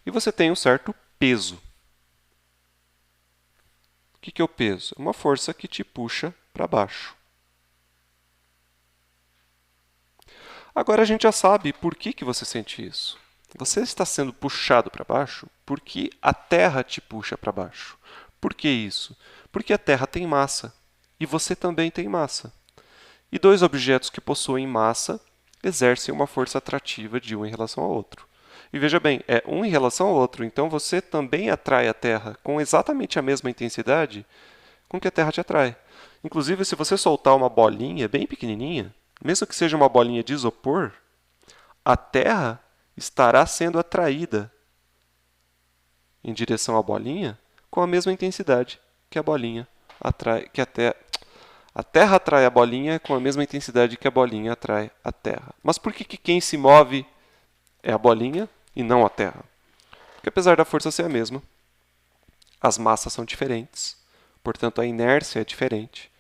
E você tem um certo peso. O que é o peso? É uma força que te puxa para baixo. Agora a gente já sabe por que você sente isso. Você está sendo puxado para baixo porque a Terra te puxa para baixo. Por que isso? Porque a Terra tem massa e você também tem massa. E dois objetos que possuem massa exercem uma força atrativa de um em relação ao outro. E veja bem, é um em relação ao outro, então você também atrai a Terra com exatamente a mesma intensidade com que a Terra te atrai. Inclusive, se você soltar uma bolinha bem pequenininha, mesmo que seja uma bolinha de isopor, a Terra estará sendo atraída em direção à bolinha com a mesma intensidade que a bolinha atrai, que a Terra atrai a bolinha com a mesma intensidade que a bolinha atrai a Terra. Mas por que quem se move é a bolinha e não a Terra? Porque apesar da força ser a mesma, as massas são diferentes, portanto a inércia é diferente,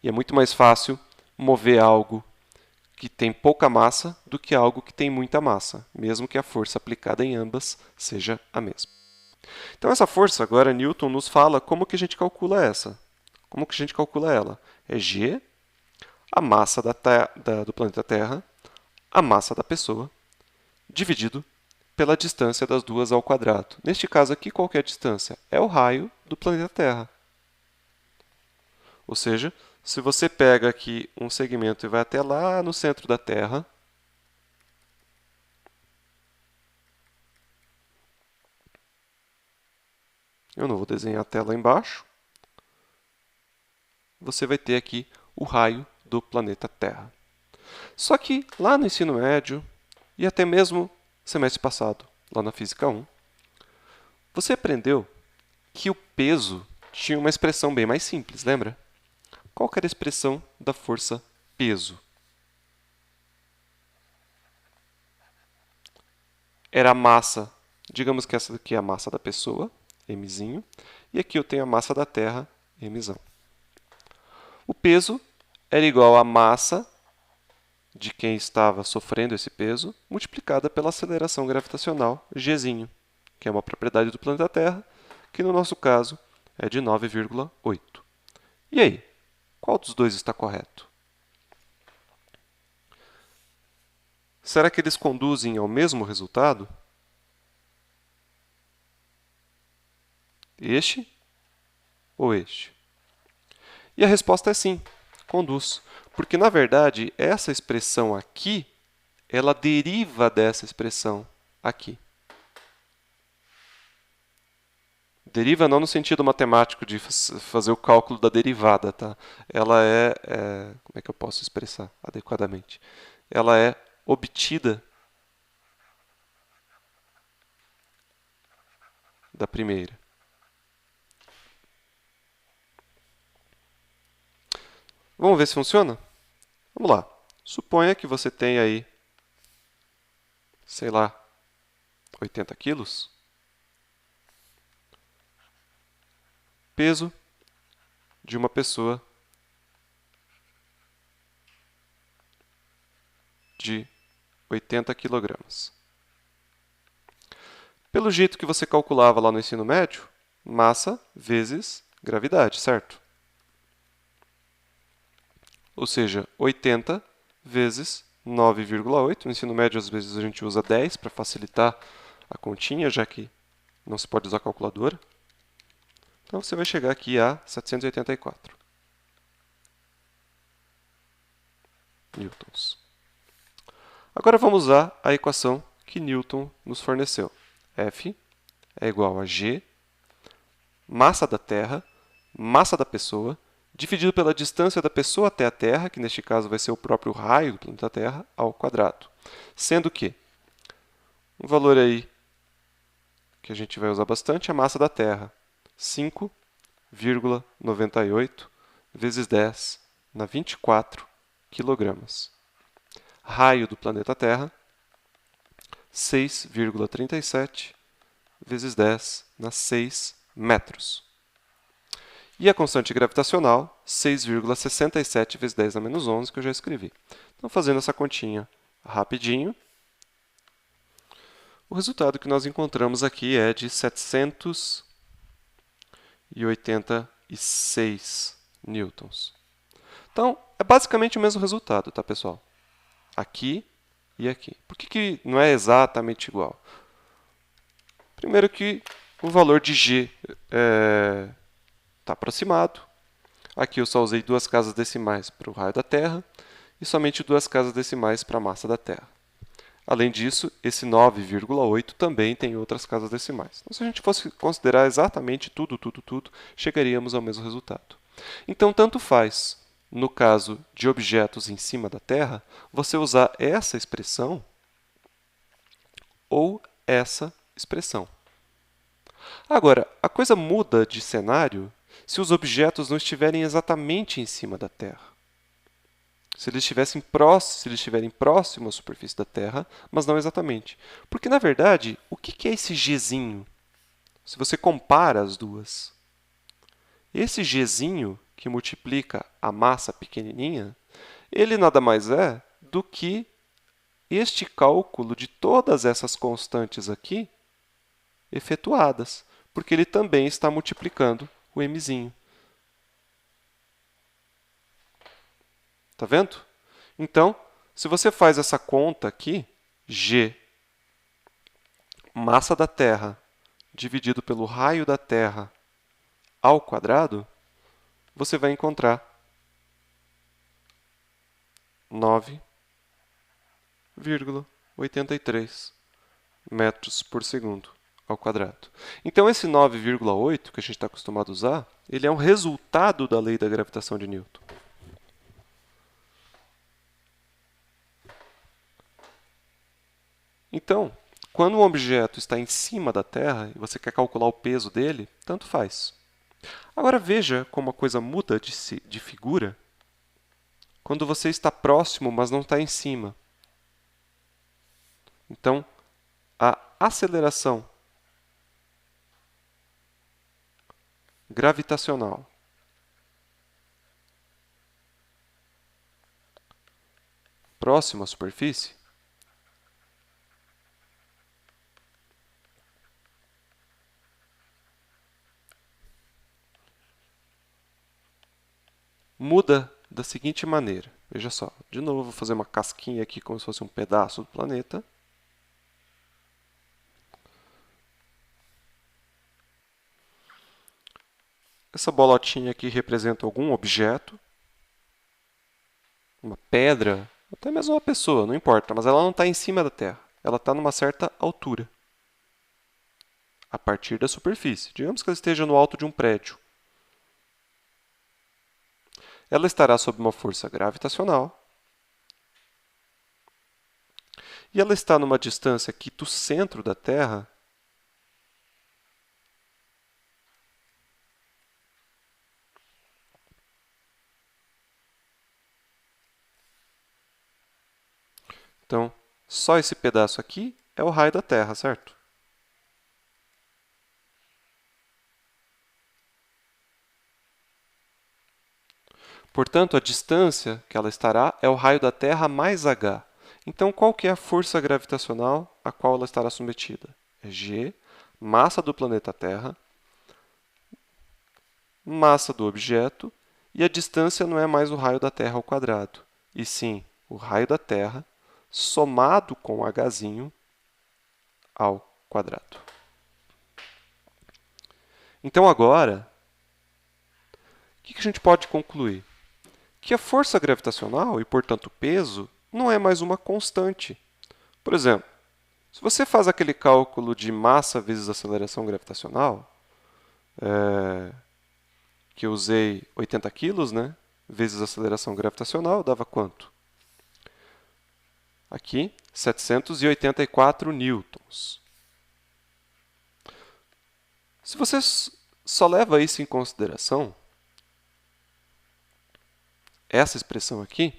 e é muito mais fácil mover algo que tem pouca massa do que algo que tem muita massa, mesmo que a força aplicada em ambas seja a mesma. Então essa força, agora Newton nos fala como que a gente calcula essa. Como que a gente calcula ela? É G, a massa do planeta Terra, a massa da pessoa, dividido pela distância das duas ao quadrado. Neste caso aqui, qual que é a distância? É o raio do planeta Terra. Ou seja, Se você pega aqui um segmento e vai até lá no centro da Terra, eu não vou desenhar a tela embaixo, você vai ter aqui o raio do planeta Terra. Só que lá no ensino médio, e até mesmo semestre passado, lá na Física 1, você aprendeu que o peso tinha uma expressão bem mais simples, lembra? Qual que era a expressão da força peso? Era a massa, digamos que essa daqui é a massa da pessoa, mzinho, e aqui eu tenho a massa da Terra, mzão. O peso era igual à massa de quem estava sofrendo esse peso, multiplicada pela aceleração gravitacional, gzinho, que é uma propriedade do planeta Terra, que no nosso caso é de 9,8. E aí, qual dos dois está correto? Será que eles conduzem ao mesmo resultado? Este ou este? E a resposta é sim, conduz. Porque, na verdade, essa expressão aqui, ela deriva dessa expressão aqui. Deriva não no sentido matemático de fazer o cálculo da derivada, tá? Ela como é que eu posso expressar adequadamente? Ela é obtida da primeira. Vamos ver se funciona? Vamos lá. Suponha que você tenha aí, sei lá, 80 quilos. Peso de uma pessoa de 80 quilogramas. Pelo jeito que você calculava lá no ensino médio, massa vezes gravidade, certo? Ou seja, 80 vezes 9,8. No ensino médio, às vezes, a gente usa 10 para facilitar a continha, já que não se pode usar calculadora. Então, você vai chegar aqui a 784 newtons. Agora, vamos usar a equação que Newton nos forneceu. F é igual a G, massa da Terra, massa da pessoa, dividido pela distância da pessoa até a Terra, que neste caso vai ser o próprio raio do planeta Terra, ao quadrado. Sendo que um valor aí que a gente vai usar bastante é a massa da Terra, 5,98 vezes 10 na 24 quilogramas. Raio do planeta Terra, 6,37 vezes 10 na 6 metros. E a constante gravitacional, 6,67 vezes 10 a menos 11, que eu já escrevi. Então, fazendo essa continha rapidinho, o resultado que nós encontramos aqui é de 786 newtons. Então, é basicamente o mesmo resultado, tá, pessoal? Aqui e aqui. Por que não é exatamente igual? Primeiro que o valor de G está aproximado. Aqui eu só usei 2 casas decimais para o raio da Terra e somente 2 casas decimais para a massa da Terra. Além disso, esse 9,8 também tem outras casas decimais. Então, se a gente fosse considerar exatamente tudo, chegaríamos ao mesmo resultado. Então, tanto faz, no caso de objetos em cima da Terra, você usar essa expressão ou essa expressão. Agora, a coisa muda de cenário se os objetos não estiverem exatamente em cima da Terra. Se eles estiverem próximos à superfície da Terra, mas não exatamente. Porque, na verdade, o que é esse Gzinho? Se você compara as duas. Esse Gzinho, que multiplica a massa pequenininha, ele nada mais é do que este cálculo de todas essas constantes aqui efetuadas, porque ele também está multiplicando o mzinho. Está vendo? Então, se você faz essa conta aqui, G, massa da Terra, dividido pelo raio da Terra ao quadrado, você vai encontrar 9,83 metros por segundo ao quadrado. Então, esse 9,8 que a gente está acostumado a usar, ele é um resultado da lei da gravitação de Newton. Então, quando um objeto está em cima da Terra e você quer calcular o peso dele, tanto faz. Agora veja como a coisa muda de figura quando você está próximo, mas não está em cima. Então, a aceleração gravitacional próximo à superfície muda da seguinte maneira. Veja só, de novo vou fazer uma casquinha aqui como se fosse um pedaço do planeta. Essa bolotinha aqui representa algum objeto, uma pedra, até mesmo uma pessoa, não importa, mas ela não está em cima da Terra, ela está numa certa altura, a partir da superfície. Digamos que ela esteja no alto de um prédio. Ela estará sob uma força gravitacional e ela está numa distância aqui do centro da Terra Então, só esse pedaço aqui é o raio da Terra, certo? Portanto, a distância que ela estará é o raio da Terra mais h. Então, qual que é a força gravitacional a qual ela estará submetida? É g, massa do planeta Terra, massa do objeto, e a distância não é mais o raio da Terra ao quadrado, e sim o raio da Terra somado com h ao quadrado. Então, agora, o que a gente pode concluir? Que a força gravitacional, e portanto o peso, não é mais uma constante. Por exemplo, se você faz aquele cálculo de massa vezes aceleração gravitacional, que eu usei 80 kg, né, vezes aceleração gravitacional, dava quanto? Aqui, 784 newtons. Se você só leva isso em consideração, essa expressão aqui,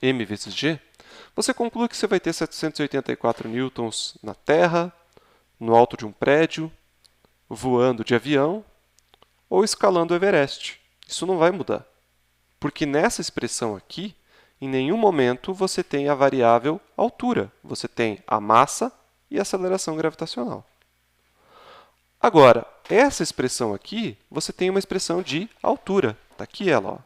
m vezes g, você conclui que você vai ter 784 newtons na Terra, no alto de um prédio, voando de avião ou escalando o Everest. Isso não vai mudar, porque nessa expressão aqui, em nenhum momento você tem a variável altura. Você tem a massa e a aceleração gravitacional. Agora, essa expressão aqui, você tem uma expressão de altura. Está aqui ela. Ó.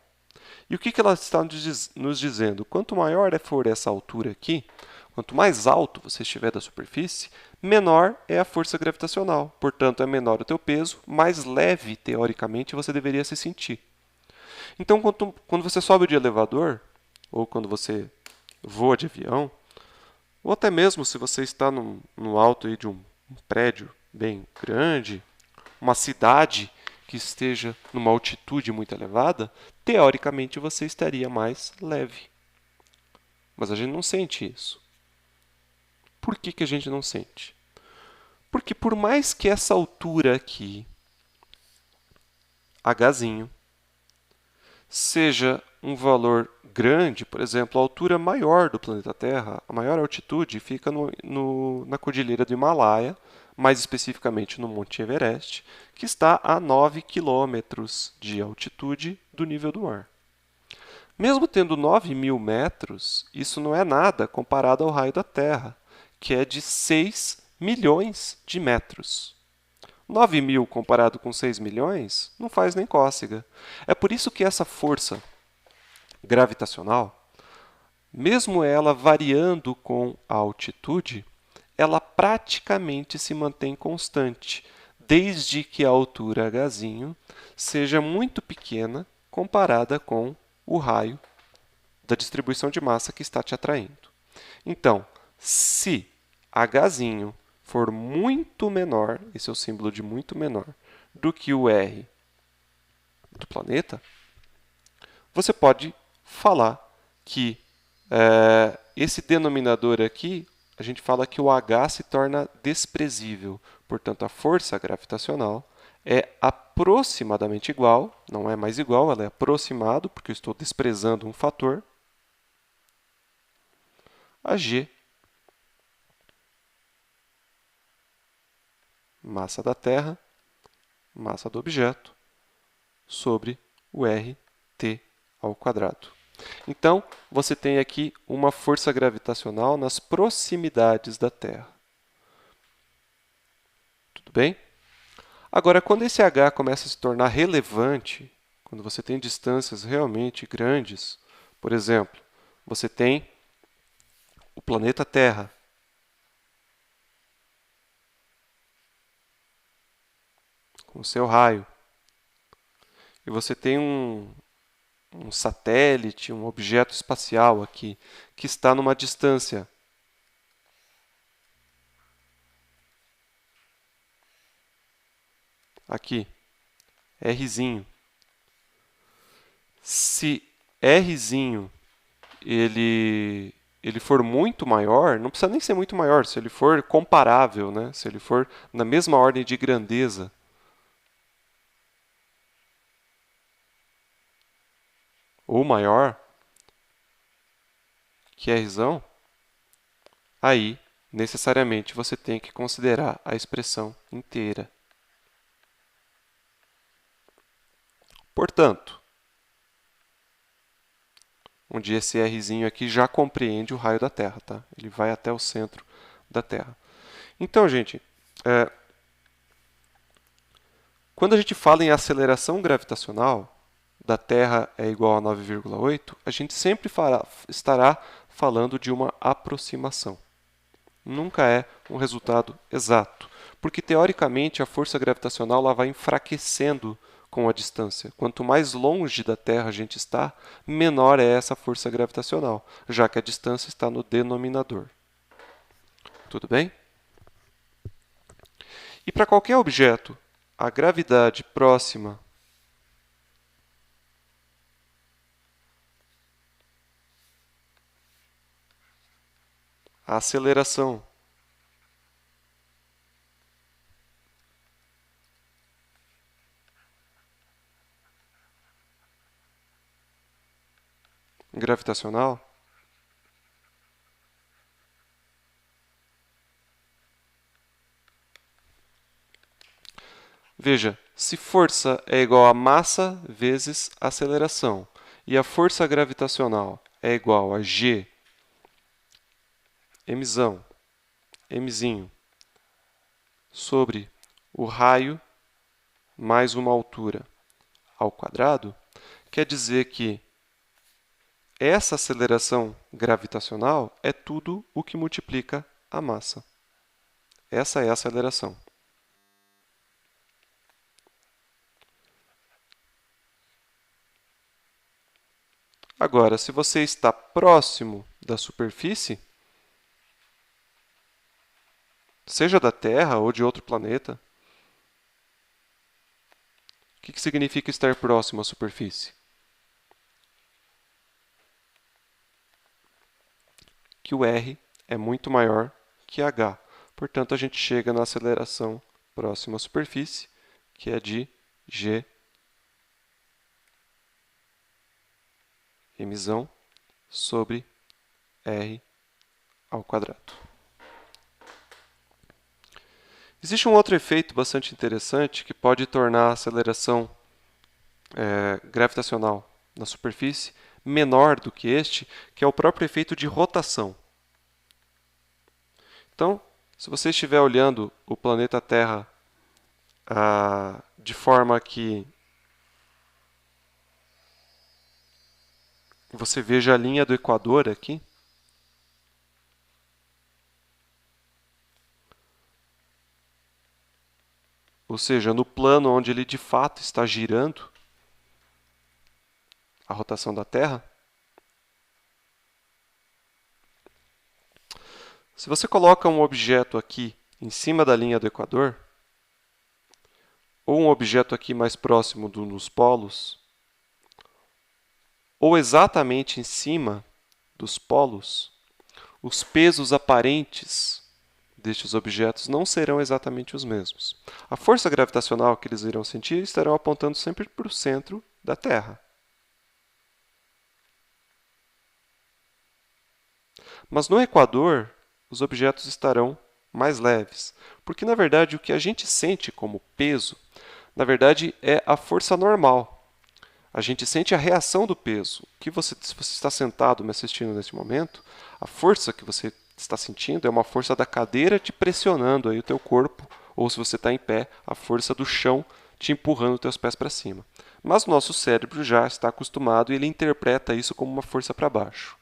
E o que ela está nos dizendo? Quanto maior for essa altura aqui, quanto mais alto você estiver da superfície, menor é a força gravitacional. Portanto, é menor o teu peso, mais leve, teoricamente, você deveria se sentir. Então, quando você sobe de elevador, ou quando você voa de avião, ou até mesmo se você está no alto aí de um prédio bem grande, uma cidade que esteja numa altitude muito elevada, teoricamente você estaria mais leve. Mas a gente não sente isso. Por que a gente não sente? Porque por mais que essa altura aqui, Hzinho, seja um valor grande, por exemplo, a altura maior do planeta Terra, a maior altitude fica na cordilheira do Himalaia, mais especificamente no Monte Everest, que está a 9 quilômetros de altitude do nível do mar. Mesmo tendo 9.000 metros, isso não é nada comparado ao raio da Terra, que é de 6 milhões de metros. 9.000 comparado com 6 milhões não faz nem cócega. É por isso que essa força gravitacional, mesmo ela variando com a altitude, ela praticamente se mantém constante, desde que a altura Hzinho seja muito pequena comparada com o raio da distribuição de massa que está te atraindo. Então, se Hzinho for muito menor, esse é o símbolo de muito menor, do que o R do planeta, você pode falar que esse denominador aqui, a gente fala que o H se torna desprezível. Portanto, a força gravitacional é aproximadamente igual, não é mais igual, ela é aproximado, porque eu estou desprezando um fator, a G, massa da Terra, massa do objeto, sobre o RT ao quadrado. Então, você tem aqui uma força gravitacional nas proximidades da Terra. Tudo bem? Agora, quando esse H começa a se tornar relevante, quando você tem distâncias realmente grandes, por exemplo, você tem o planeta Terra, com o seu raio, e você tem um satélite, um objeto espacial aqui, que está numa distância aqui, Rzinho. Se Rzinho ele for muito maior, não precisa nem ser muito maior, se ele for comparável, né? Se ele for na mesma ordem de grandeza ou maior que Rzão, aí necessariamente você tem que considerar a expressão inteira. Portanto, onde esse Rzinho aqui já compreende o raio da Terra, tá? Ele vai até o centro da Terra. Então, gente, quando a gente fala em aceleração gravitacional, da Terra é igual a 9,8, a gente sempre estará falando de uma aproximação. Nunca é um resultado exato, porque teoricamente a força gravitacional ela vai enfraquecendo com a distância. Quanto mais longe da Terra a gente está, menor é essa força gravitacional, já que a distância está no denominador. Tudo bem? E para qualquer objeto, a gravidade próxima à aceleração gravitacional, veja, se força é igual a massa vezes aceleração e a força gravitacional é igual a G, mzão, mzinho, sobre o raio mais uma altura ao quadrado, quer dizer que essa aceleração gravitacional é tudo o que multiplica a massa. Essa é a aceleração. Agora, se você está próximo da superfície, seja da Terra ou de outro planeta, o que significa estar próximo à superfície? Que o R é muito maior que h. Portanto, a gente chega na aceleração próxima à superfície, que é de g mzão sobre r ao quadrado. Existe um outro efeito bastante interessante que pode tornar a aceleração gravitacional na superfície menor do que este, que é o próprio efeito de rotação. Então, se você estiver olhando o planeta Terra de forma que você veja a linha do Equador aqui, ou seja, no plano onde ele de fato está girando a rotação da Terra, Se você coloca um objeto aqui em cima da linha do equador, ou um objeto aqui mais próximo nos polos, ou exatamente em cima dos polos, os pesos aparentes destes objetos não serão exatamente os mesmos. A força gravitacional que eles irão sentir estarão apontando sempre para o centro da Terra. Mas no equador, os objetos estarão mais leves, porque na verdade o que a gente sente como peso, na verdade é a força normal. A gente sente a reação do peso. Se você está sentado me assistindo nesse momento, a força que você está sentindo é uma força da cadeira te pressionando aí o teu corpo, ou se você está em pé, a força do chão te empurrando os teus pés para cima. Mas o nosso cérebro já está acostumado e ele interpreta isso como uma força para baixo.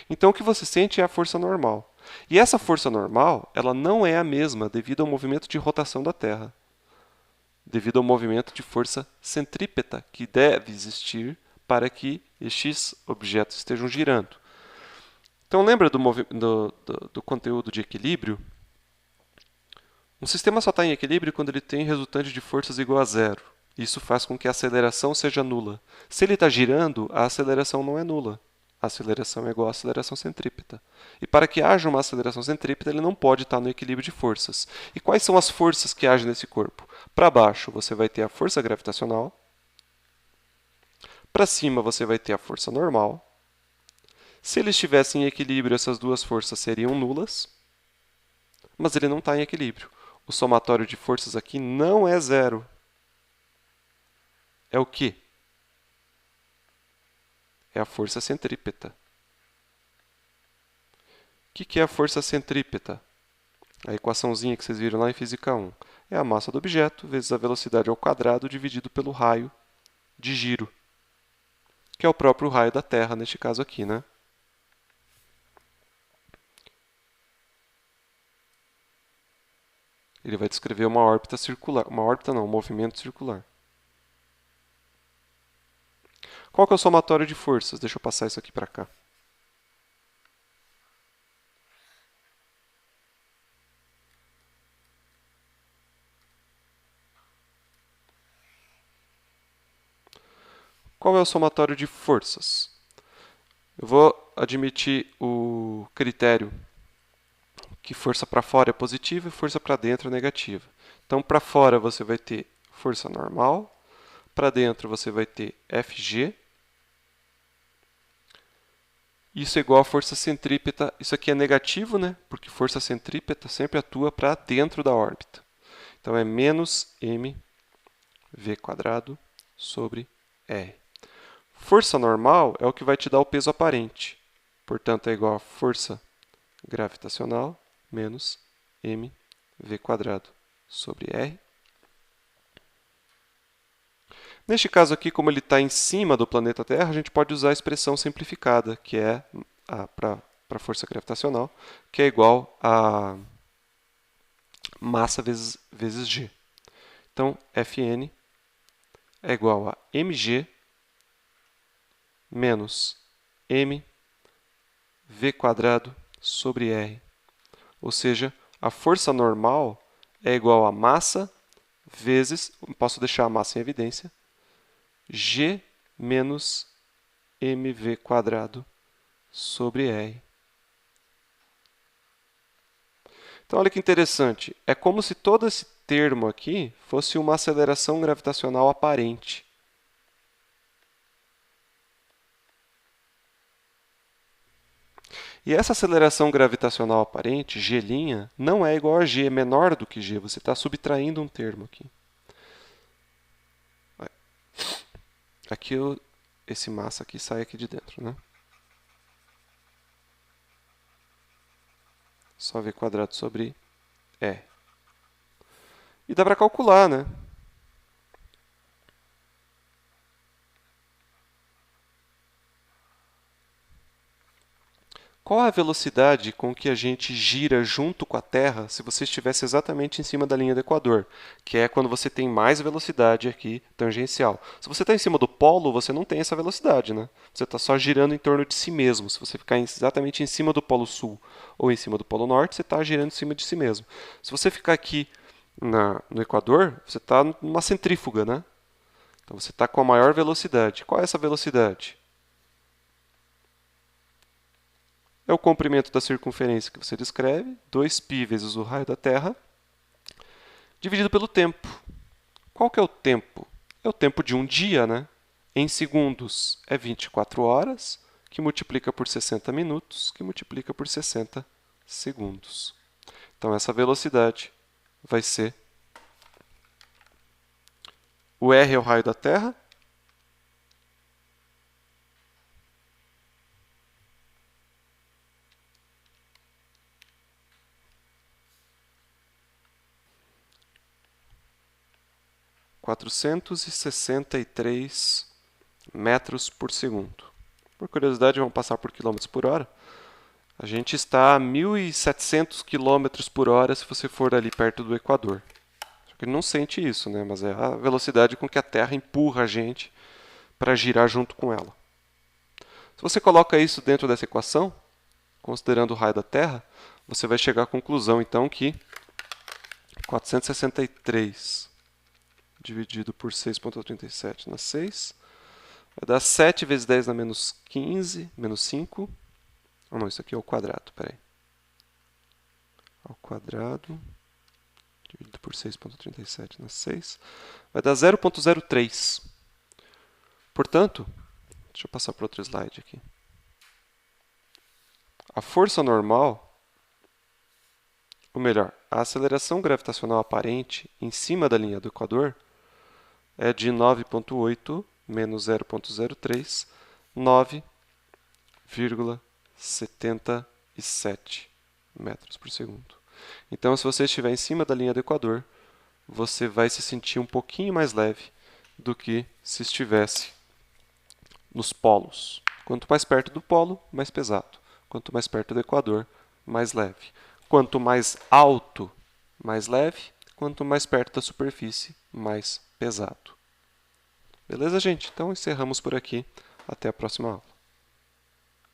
Então o que você sente é a força normal. E essa força normal, ela não é a mesma devido ao movimento de rotação da Terra, devido ao movimento de força centrípeta que deve existir para que estes objetos estejam girando. Então lembra do conteúdo de equilíbrio? Um sistema só está em equilíbrio quando ele tem resultante de forças igual a zero. Isso faz com que a aceleração seja nula. Se ele está girando, a aceleração não é nula. A aceleração é igual à aceleração centrípeta. E para que haja uma aceleração centrípeta, ele não pode estar no equilíbrio de forças. E quais são as forças que agem nesse corpo? Para baixo, você vai ter a força gravitacional. Para cima, você vai ter a força normal. Se eles estivessem em equilíbrio, essas duas forças seriam nulas. Mas ele não está em equilíbrio. O somatório de forças aqui não é zero. É o quê? É a força centrípeta. O que é a força centrípeta? A equaçãozinha que vocês viram lá em Física 1. É a massa do objeto vezes a velocidade ao quadrado dividido pelo raio de giro, que é o próprio raio da Terra, neste caso aqui, né? Ele vai descrever uma órbita circular. Uma órbita não, um movimento circular. Qual que é o somatório de forças? Deixa eu passar isso aqui para cá. Qual é o somatório de forças? Eu vou admitir o critério que força para fora é positiva e força para dentro é negativa. Então, para fora você vai ter força normal, para dentro você vai ter Fg. Isso é igual a força centrípeta. Isso aqui é negativo, né? Porque força centrípeta sempre atua para dentro da órbita. Então, é menos mv² sobre r. Força normal é o que vai te dar o peso aparente. Portanto, é igual a força gravitacional menos mv² sobre r. Neste caso aqui, como ele está em cima do planeta Terra, a gente pode usar a expressão simplificada, que é para a força gravitacional, que é igual a massa vezes g. Então, Fn é igual a mg menos mv² sobre r. Ou seja, a força normal é igual a massa vezes, posso deixar a massa em evidência, g menos mv² sobre r. Então, olha que interessante. É como se todo esse termo aqui fosse uma aceleração gravitacional aparente. E essa aceleração gravitacional aparente, g', não é igual a g, é menor do que g. Você está subtraindo um termo aqui. Aqui, esse massa aqui sai aqui de dentro, né? Só v² sobre e. E dá para calcular, né? Qual a velocidade com que a gente gira junto com a Terra se você estivesse exatamente em cima da linha do Equador, que é quando você tem mais velocidade aqui tangencial. Se você está em cima do polo, você não tem essa velocidade, né? Você está só girando em torno de si mesmo. Se você ficar exatamente em cima do Polo Sul ou em cima do Polo Norte, você está girando em cima de si mesmo. Se você ficar aqui no Equador, você está numa centrífuga, né? Então você está com a maior velocidade. Qual é essa velocidade? É o comprimento da circunferência que você descreve, 2π vezes o raio da Terra, dividido pelo tempo. Qual que é o tempo? É o tempo de um dia, né? Em segundos é 24 horas, que multiplica por 60 minutos, que multiplica por 60 segundos. Então, essa velocidade vai ser... O r é o raio da Terra, (463 metros por segundo). Por curiosidade, vamos passar por quilômetros por hora. A gente está a 1.700 km por hora se você for ali perto do Equador. Só que ele não sente isso, né? Mas é a velocidade com que a Terra empurra a gente para girar junto com ela. Se você coloca isso dentro dessa equação, considerando o raio da Terra, você vai chegar à conclusão, então, que 463 dividido por 6,37 na 6 vai dar 7 vezes 10 na menos 15, menos 5. Ah, não, isso aqui é ao quadrado, peraí. Ao quadrado, dividido por 6,37 na 6, vai dar 0,03. Portanto, deixa eu passar para outro slide aqui. A força normal, ou melhor, a aceleração gravitacional aparente em cima da linha do Equador é de 9,8 menos 0,03, 9,77 metros por segundo. Então, se você estiver em cima da linha do Equador, você vai se sentir um pouquinho mais leve do que se estivesse nos polos. Quanto mais perto do polo, mais pesado. Quanto mais perto do Equador, mais leve. Quanto mais alto, mais leve. Quanto mais perto da superfície, mais pesado. Beleza, gente? Então encerramos por aqui. Até a próxima aula.